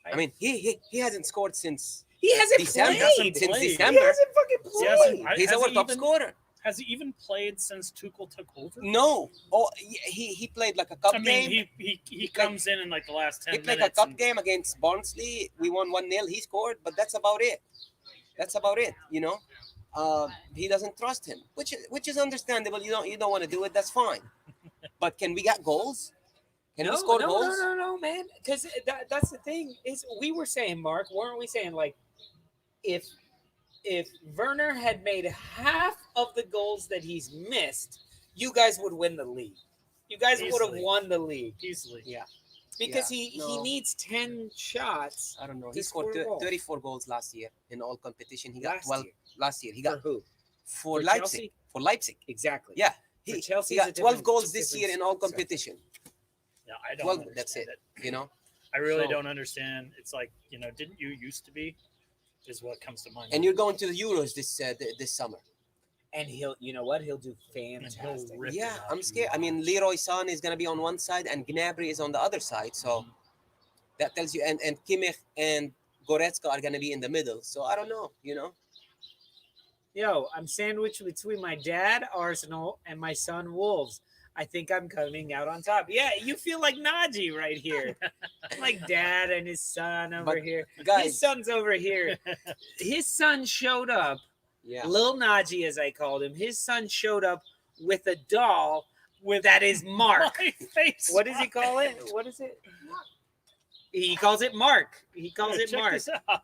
I mean, he hasn't scored since He hasn't December. played. Since played. December. He hasn't fucking He hasn't- played. I- He's has our he top even- scorer. Has he even played since Tuchel took over? No. Oh, he played like a cup I mean, game. he played- comes in like the last 10 He played a minutes. cup and- game against Barnsley. We won 1-0. He scored, but that's about it. You know. He doesn't trust him, which is understandable. You don't want to do it. That's fine. But can we get goals? Can we score goals? No, man. Because that's the thing is, we were saying, Mark, weren't we saying, like, if Werner had made half of the goals that he's missed, you guys would win the league. You guys would have Easily. won the league Easily. Yeah. because Yeah, he no. needs 10 shots. I don't know. To He scored score a goal. 34 goals last year in all competition. He got Last 12 year. last year. He For got who? for For Leipzig. Chelsea? For Leipzig. Exactly. Yeah. For He, Chelsea, he got 12 goals this year in all competition. Yeah, I don't 12, understand that's it. it. You know. I really So- don't understand. It's like, didn't you used to be? Is what comes to mind. And you're going to the Euros this summer. and he'll, you know what? He'll do And he'll fantastic. rip Yeah, it out I'm you. scared. I mean, Leroy's son is gonna be on one side, and Gnabry is on the other side. So that tells you. And Kimmich and Goretzka are gonna be in the middle. So I don't know. You know. Yo, I'm sandwiched between my dad, Arsenal, and my son, Wolves. I think I'm coming out on top. Yeah, you feel like Najee right here. Like dad and his son over But, here. His guys, son's over here. His son showed up, yeah. Lil Najee, as I called him. His son showed up with a doll that is Mark. My face. What does he call it? What is it? He calls it Mark. He calls it Check Mark. this out.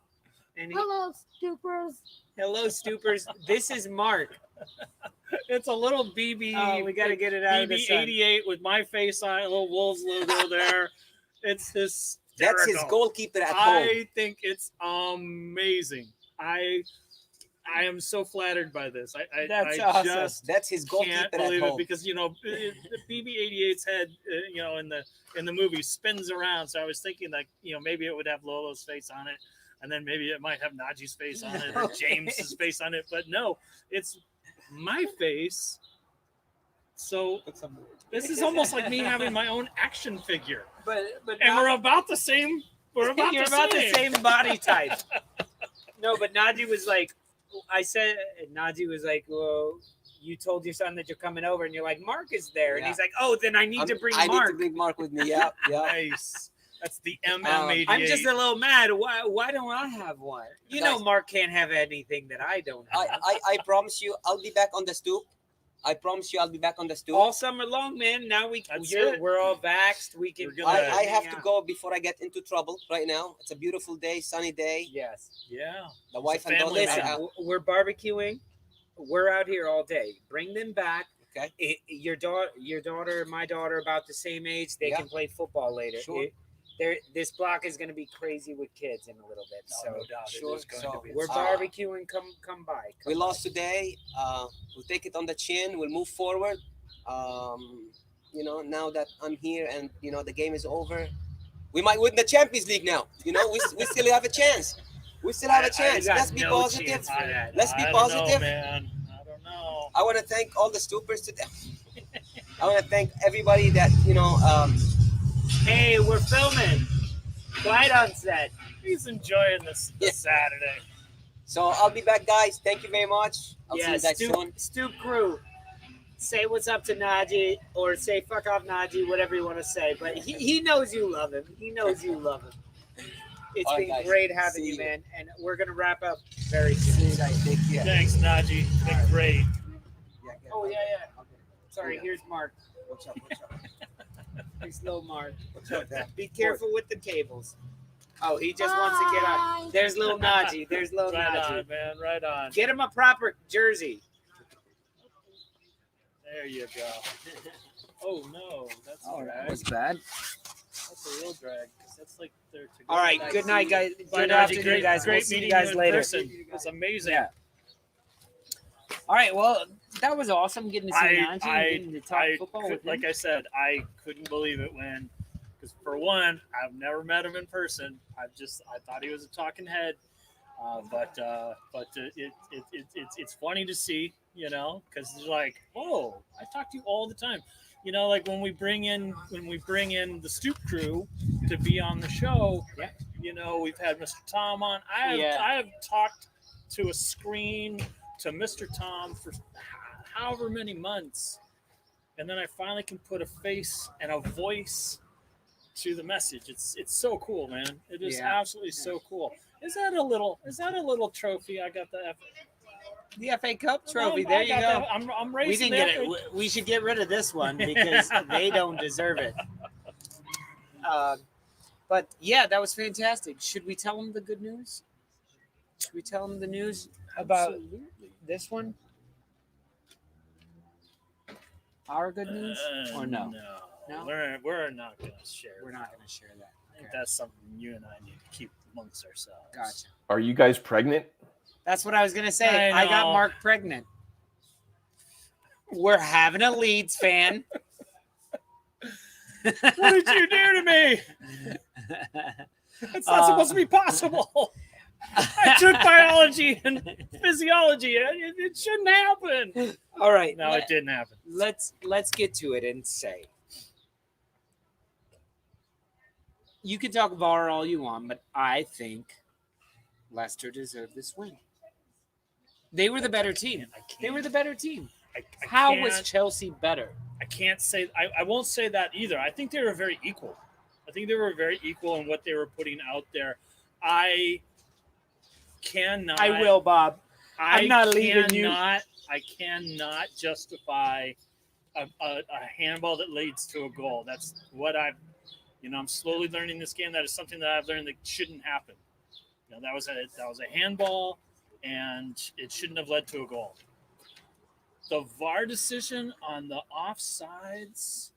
And Hello, Stoopers. hello, Stoopers. This is Mark. It's a little BB. Oh, we got to get it out of the sun. BB88 with my face on it, a little Wolves logo there. It's hysterical. That's his goalkeeper at home. I think it's amazing. I am so flattered by this. I That's I awesome. just That's his can't goalkeeper at believe it home. because the BB88's head, in the movie spins around. So I was thinking like maybe it would have Lolo's face on it, and then maybe it might have Najee's face on it or James's face on it. But no, it's my face. So this is almost like me having my own action figure, But and we're about the same. We're about you're the about same. the same body type. No, but Najee was like, Najee was like, well, you told your son that you're coming over, and you're like, Mark is there, and Yeah. he's like, oh, then I need to bring I Mark. need to bring Mark with me. Yeah, yeah. Nice. That's the MM88. I'm just a little mad. Why don't I have one? You know, Guys. Mark can't have anything that I don't have. I promise you, I'll be back on the stoop. I promise you, I'll be back on the stoop. All summer long, man. Now That's it. we're all vaxxed. We can. We're gonna- I have hang to out. go before I get into trouble right now. It's a beautiful day, sunny day. Yes. Yeah. The wife and family daughter Listen, are out. we're barbecuing. We're out here all day. Bring them back. Okay. Your daughter, and my daughter, about the same age. They Yeah. can play football later. Sure. This block is going to be crazy with kids in a little bit. So no doubt. It sure. is going So to be. we're barbecuing. Come by. We lost today. We'll take it on the chin. We'll move forward. Now that I'm here and the game is over, we might win the Champions League now. We still have a chance. We still have a chance. got Let's be no positive. chance for that. Let's be I don't know, positive. man. I don't know. I want to thank all the stoopers today. I want to thank everybody that Hey, we're filming. Right on set. He's enjoying this Saturday. So I'll be back, guys. Thank you very much. I'll see you guys soon. Stoop crew. Say what's up to Najee, or say fuck off Najee, whatever you want to say. But he knows you love him. He knows you love him. It's All right, been guys. great having See you, you. man. And we're gonna wrap up very soon. See you guys. Take care. Thanks, Najee. Been great. Oh yeah. Sorry, Yeah. here's Mark. What's up? Here's little Mark. What's up, Dad? Be careful with the cables. Oh, he just wants to get on. There's little Najee. There's little Right Najee. on, man. Right on. Get him a proper jersey. There you go. Oh no, that's a drag. That's bad. That's a real drag. 'Cause that's like their to All right. Good night, guys. Bye, Good Najee. afternoon, guys. We'll Great see you meeting guys in later. person. It's amazing. Yeah. All right. Well, that was awesome getting to see Najee and getting to talk football with him. like I said, I couldn't believe it because for one, I've never met him in person. I thought he was a talking head, but it's funny to see, because it's like, oh, I talk to you all the time, like when we bring in the Stoop crew to be on the show. Yeah. We've had Mr. Tom on. I have talked to a screen to Mr. Tom for however many months, and then I finally can put a face and a voice to the message. It's so cool, man. It is absolutely so cool. Is that a little trophy? I got The FA Cup trophy. There you go. I'm We racing. didn't get it. We should get rid of this one because they don't deserve it. But yeah, that was fantastic. Should we tell them the good news? Should we tell them the news about this one? Our good news, or no? No? We're not going to share. We're not going to share that. I think that's something you and I need to keep amongst ourselves. Gotcha. Are you guys pregnant? That's what I was going to say. I I got know. Mark pregnant. We're having a Leeds fan. What did you do to me? It's not supposed to be possible. I took biology and physiology. It shouldn't happen. All right. No, it didn't happen. Let's get to it and say. You can talk VAR all you want, but I think Leicester deserved this win. They were the better team. They were the better team. How was Chelsea better? I can't say. I won't say that either. I think they were very equal. I think they were very equal in what they were putting out there. I cannot. I will, Bob. I'm not leaving you. I cannot justify a handball that leads to a goal. That's what I'm slowly learning this game. That is something that I've learned that shouldn't happen. That was a handball, and it shouldn't have led to a goal. The VAR decision on the offsides,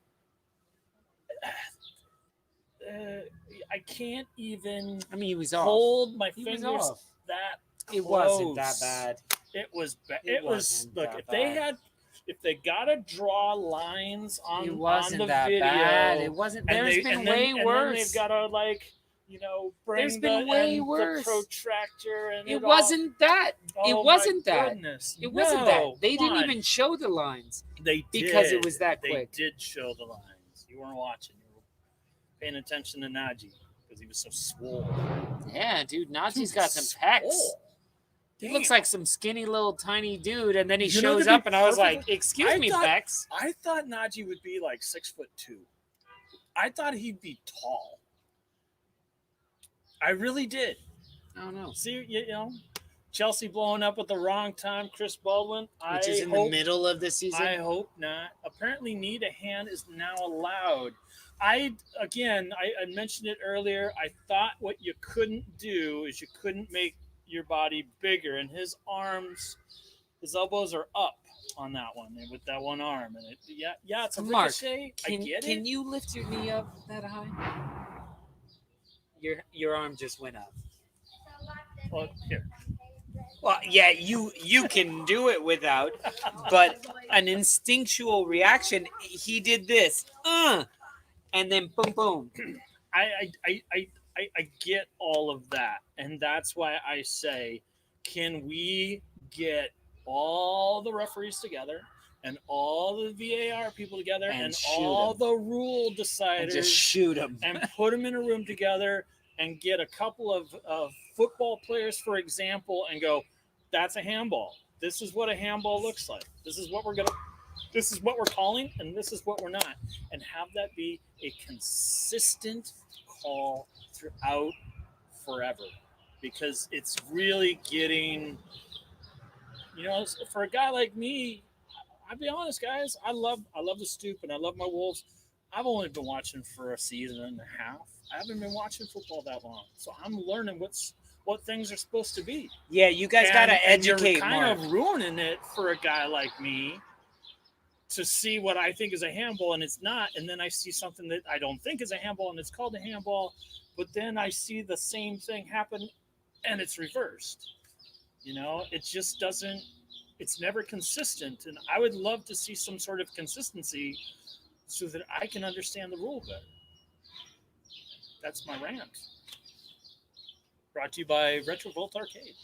I can't even. I mean, he was hold my He was fingers off. that. It close. wasn't that bad. It was. It It was. wasn't Look, that if they gotta draw lines on It wasn't the that video, bad. It wasn't. There's been way worse. And then they've gotta bring There's been way worse. the protractor and It wasn't that. It wasn't that. Goodness. It wasn't that. They didn't even show the lines. They because did. it was that They quick. did show the lines. You weren't watching. You were paying attention to Najee because he was so swole. Yeah, dude. Naji's got some pecs. He looks like some skinny little tiny dude, and then he shows up, and I was like, "Excuse me, pecs." I thought Najee would be like 6'2". I thought he'd be tall. I really did. I don't know. See, Chelsea blowing up at the wrong time. Chris Baldwin, Which is in the middle of the season. I hope not. Apparently, need a hand is now allowed. I mentioned it earlier. I thought what you couldn't do is you couldn't make your body bigger, and his elbows are up on that one with that one arm, and it's a Mark, ricochet. I get it. Can you lift your knee up that high? Your arm just went up. Well, here. Well, yeah, you can do it without, but an instinctual reaction. He did this, and then boom, boom. I get all of that, and that's why I say, can we get all the referees together and all the VAR people together and all the rule deciders and just shoot them and put them in a room together and get a couple of football players, for example, and go, that's a handball. This is what a handball looks like. This is what we're calling, and this is what we're not. And have that be a consistent call throughout forever, because it's really getting, for a guy like me, I'll be honest, guys, I love the Stoop and I love my Wolves. I've only been watching for a season and a half. I haven't been watching football that long, so I'm learning what things are supposed to be. Yeah, you guys got to educate. You're kind of ruining it for a guy like me to see what I think is a handball and it's not, and then I see something that I don't think is a handball and it's called a handball, but then I see the same thing happen and it's reversed. It just doesn't. It's never consistent, and I would love to see some sort of consistency so that I can understand the rule better. That's my rant. Brought to you by Retrovolt Arcade.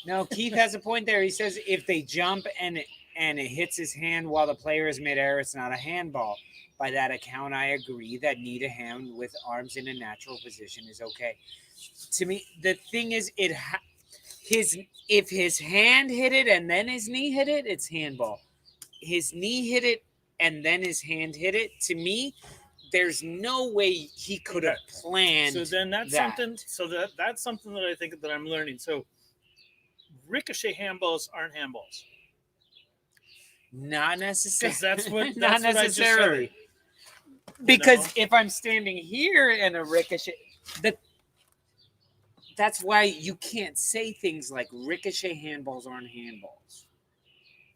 No, Keith has a point there. He says if they jump and it hits his hand while the player is midair, it's not a handball. By that account, I agree that need a hand with arms in a natural position is okay. To me, the thing is, if his hand hit it and then his knee hit it, it's handball. His knee hit it and then his hand hit it. To me, there's no way he could have planned. So then that's something. So that's something that I think that I'm learning. So ricochet handballs aren't handballs. Not necessarily. Because that's what. Not that's necessarily. What I just said. Because if I'm standing here and a ricochet, that's why you can't say things like ricochet handballs aren't handballs.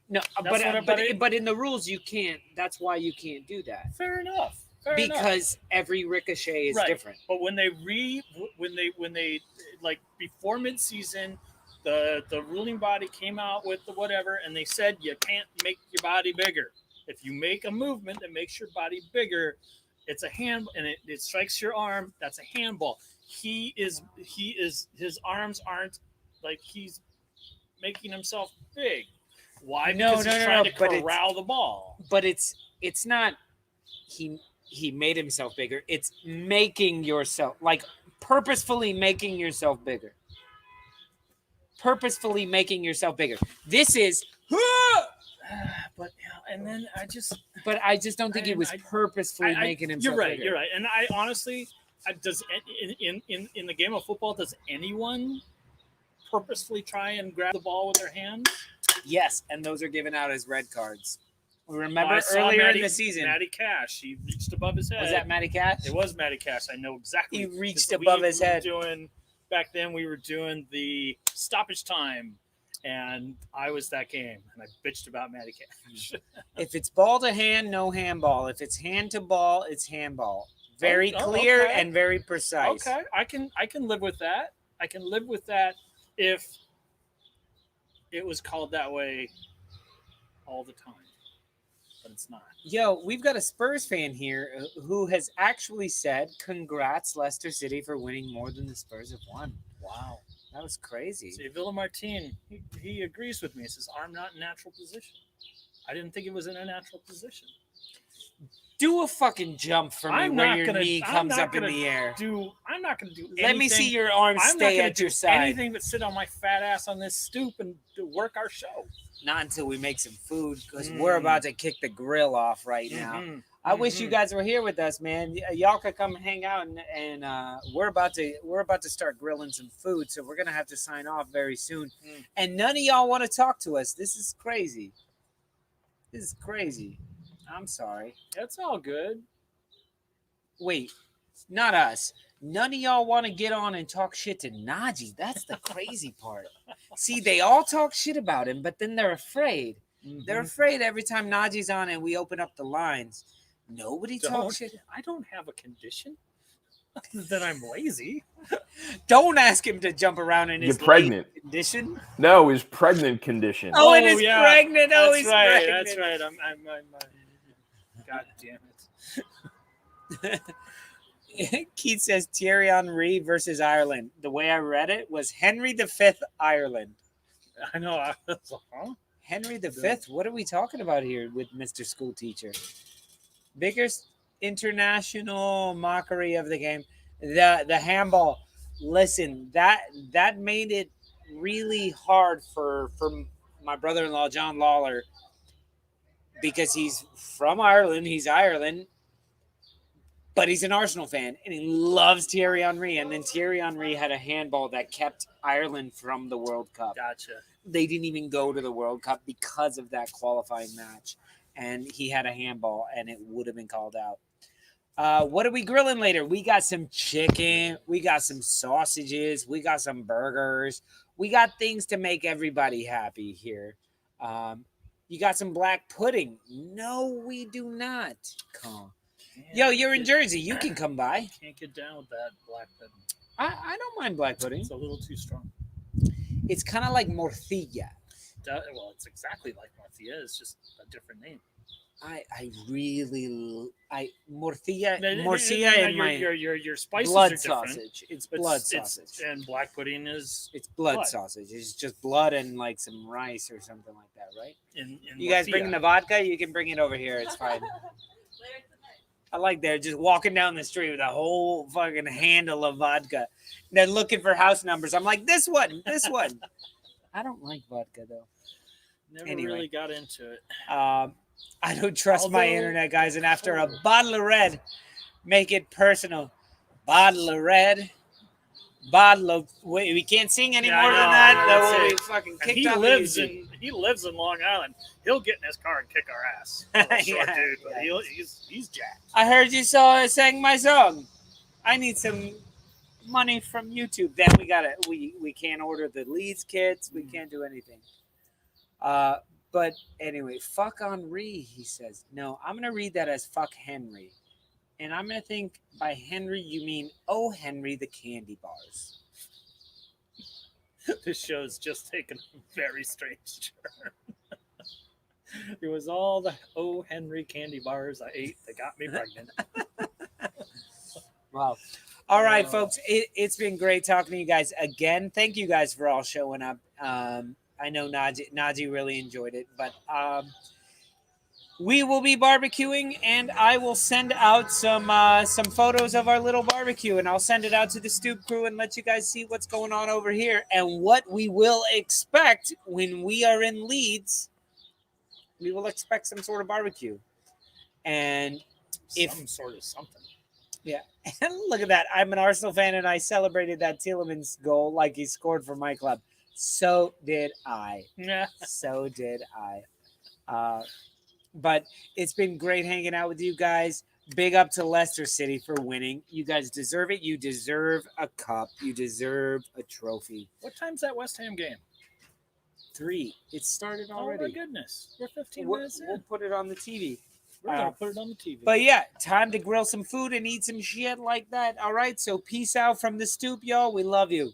No, but in the rules you can't. That's why you can't do that. Fair enough. Because every ricochet is different. But when they like before midseason, the ruling body came out with the whatever, and they said you can't make your body bigger. If you make a movement that makes your body bigger, it's a hand, and it strikes your arm. That's a handball. His arms aren't like he's making himself big. Why? No, Because no, he's no, trying no, to but it's- corral the ball. But it's not he made himself bigger. It's making yourself, like, purposefully making yourself bigger. Purposefully making yourself bigger. This is But and then I just don't think he was purposefully making himself You're right. bigger. You're right. And I honestly, does in the game of football, does anyone purposefully try and grab the ball with their hands? Yes, and those are given out as red cards. I Remember saw earlier Matty, in the season? Matty Cash. He reached above his head. Was that Matty Cash? It was Matty Cash. I know exactly. He reached Because above his we were head. Back then, we were doing the stoppage time, and I was that game, and I bitched about Matty Cash. If it's ball to hand, no handball. If it's hand to ball, it's handball. Very clear okay. and very precise. Okay, I can live with that. I can live with that if it was called that way all the time, but it's not. Yo, we've got a Spurs fan here who has actually said, "Congrats, Leicester City, for winning more than the Spurs have won." Wow. That was crazy. See, Villa Martin, he agrees with me. He says, "I'm not in natural position." I didn't think it was in a natural position. Do a fucking jump for me where your knee comes up in the air. I'm not going to do anything. Let me see your arms I'm stay not at do your side. anything but sit on my fat ass on this stoop and work our show. Not until we make some food, because we're about to kick the grill off right now. Mhm. I wish you guys were here with us, man. Y'all could come hang out, and we're about to start grilling some food, so we're gonna have to sign off very soon. And none of y'all want to talk to us. This is crazy. This is crazy. I'm sorry. That's all good. Wait, not us. None of y'all want to get on and talk shit to Najee. That's the crazy part. See, they all talk shit about him, but then they're afraid. They're afraid every time Najee's on and we open up the lines. Nobody talks shit. I don't have a condition that I'm lazy. Don't ask him to jump around in his You're pregnant condition. No, his pregnant condition. Oh, and he's yeah. pregnant. Oh, That's he's right. pregnant. That's right. I'm God damn it. Keith says Thierry Henry versus Ireland. The way I read it was Henry V Ireland. I know. I was like, huh? Henry V. What are we talking about here with Mr. School Teacher? Biggest international mockery of the game. The handball. Listen, that made it really hard for my brother-in-law John Lawler, because he's from Ireland. He's Ireland. But he's an Arsenal fan, and he loves Thierry Henry. And then Thierry Henry had a handball that kept Ireland from the World Cup. Gotcha. They didn't even go to the World Cup because of that qualifying match. And he had a handball, and it would have been called out. What are we grilling later? We got some chicken. We got some sausages. We got some burgers. We got things to make everybody happy here. You got some black pudding. No, we do not. Come. Yo, you're in Jersey. You can come by. Can't get down with that black pudding. I don't mind black pudding. It's a little too strong. It's kind of like morcilla. Well, it's exactly like Marcia. It's just a different name. Morcilla in my your spices blood are different. sausage. It's blood sausage. And black pudding is It's blood blood. sausage. It's just blood and like some rice or something like that, right? in You guys Marcia. bringing the vodka? You can bring it over here. It's fine. I like they're just walking down the street with a whole fucking handle of vodka. They're looking for house numbers. I'm like, this one. I don't like vodka though. Never Anyway. really got into it. I don't trust my Although- internet, guys. And after a bottle of red, make it personal. Bottle of red. Wait, we can't sing any Yeah, I more than know, that. I know, That that's will it. be fucking And kicked he off of lives YouTube. he lives in Long Island. He'll get in his car and kick our ass. Little short Yeah, dude, but yeah. he's jacked. I heard you sang my song. I need some money from YouTube. Then we can't order the Leeds kits. We can't do anything. But anyway, fuck Henry, he says. No, I'm gonna read that as fuck Henry. And I'm gonna think by Henry you mean oh Henry the candy bars. This show's just taken a very strange turn. It was all the O. Henry candy bars I ate that got me pregnant. Wow. All right, folks. It's been great talking to you guys again. Thank you guys for all showing up. I know Najee really enjoyed it, but we will be barbecuing, and I will send out some photos of our little barbecue, and I'll send it out to the Stoop crew and let you guys see what's going on over here and what we will expect when we are in Leeds. We will expect some sort of barbecue, and Some sort of something. yeah, and look at that. I'm an Arsenal fan, and I celebrated that Tielemans goal like he scored for my club. So did I. Yeah. So did I. But it's been great hanging out with you guys. Big up to Leicester City for winning. You guys deserve it. You deserve a cup. You deserve a trophy. What time's that West Ham game? 3. It started Oh already. my goodness. We're 15 We'll minutes in. we'll put it on the TV. We're going to put it on the TV. But yeah, time to grill some food and eat some shit like that. All right, so peace out from the Stoop, y'all. We love you.